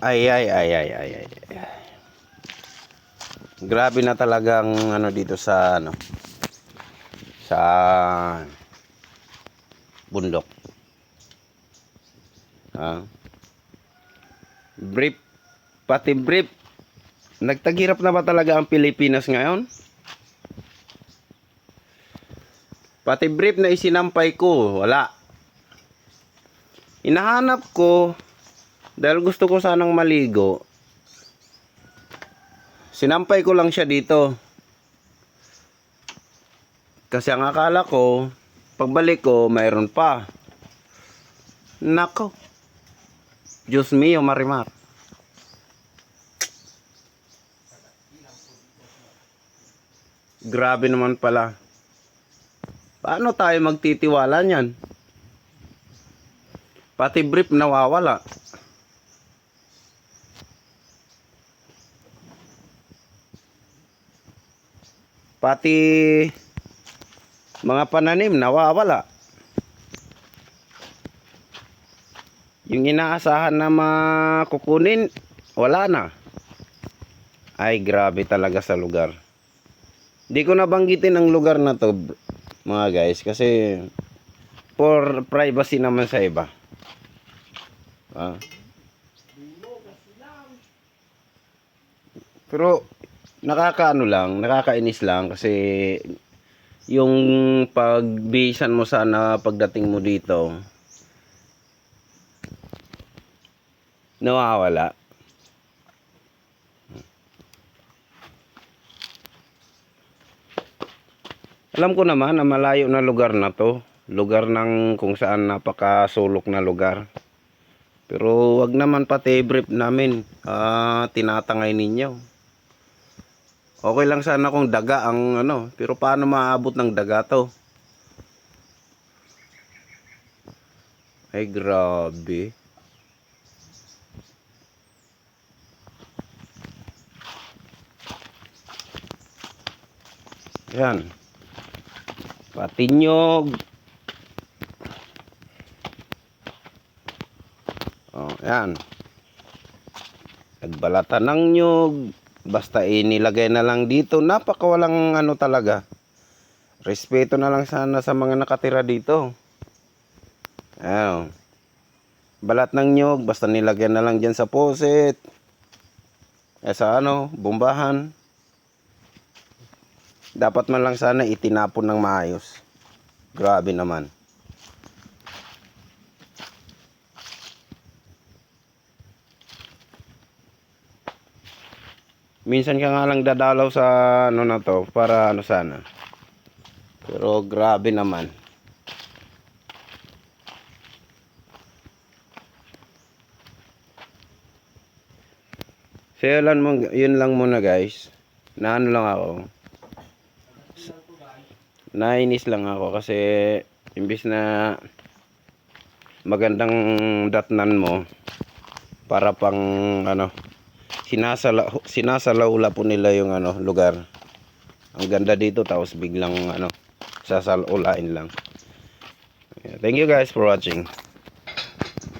Ay, ay, ay, ay, ay, ay. Grabe na talagang ano dito sa ano sa bundok. Brief, pati brief. Nagtagirap na ba talaga ang Pilipinas ngayon? Pati brief na isinampay ko, wala. Hinahanap ko dahil gusto ko sanang maligo. Sinampay ko lang siya dito. Kasi ang akala ko, pagbalik ko, mayroon pa. Nako. Diyos mio, Marimar. Grabe naman pala. Paano tayo magtitiwala niyan? Pati brief nawawala. Pati mga pananim nawawala. Yung inaasahan na makukunin, wala na. Ay, grabe talaga sa lugar. Di ko nabanggitin ang lugar na to, mga guys, kasi for privacy naman sa iba. Pero nakakaano lang, nakakainis lang kasi yung pagbisan mo sana pagdating mo dito nawawala. Alam ko naman na malayo na lugar na to, lugar ng kung saan napakasulok na lugar. Pero wag naman pati brief namin tinatangay ninyo. Okay lang sana kung daga ang ano, pero paano maabot ng daga to? Ay, grabe. Yan. Pati nyog. Oh, yan. Nagbalatan ng nyog. Basta inilagay na lang dito. Napakawalang ano talaga. Respeto na lang sana sa mga nakatira dito. Ayan. Balat ng nyog. Basta nilagay na lang dyan sa poset. Sa ano, bombahan. Dapat man lang sana itinapon ng maayos. Grabe naman. Minsan ka nga lang dadalaw sa ano na to para ano sana. Pero grabe naman. So yun lang muna guys. Na ano lang ako. Nainis lang ako kasi imbis na magandang datnan mo para pang ano sinasalaula po nila yung ano lugar. Ang ganda dito tapos biglang ano sasalaulain lang. Thank you guys for watching.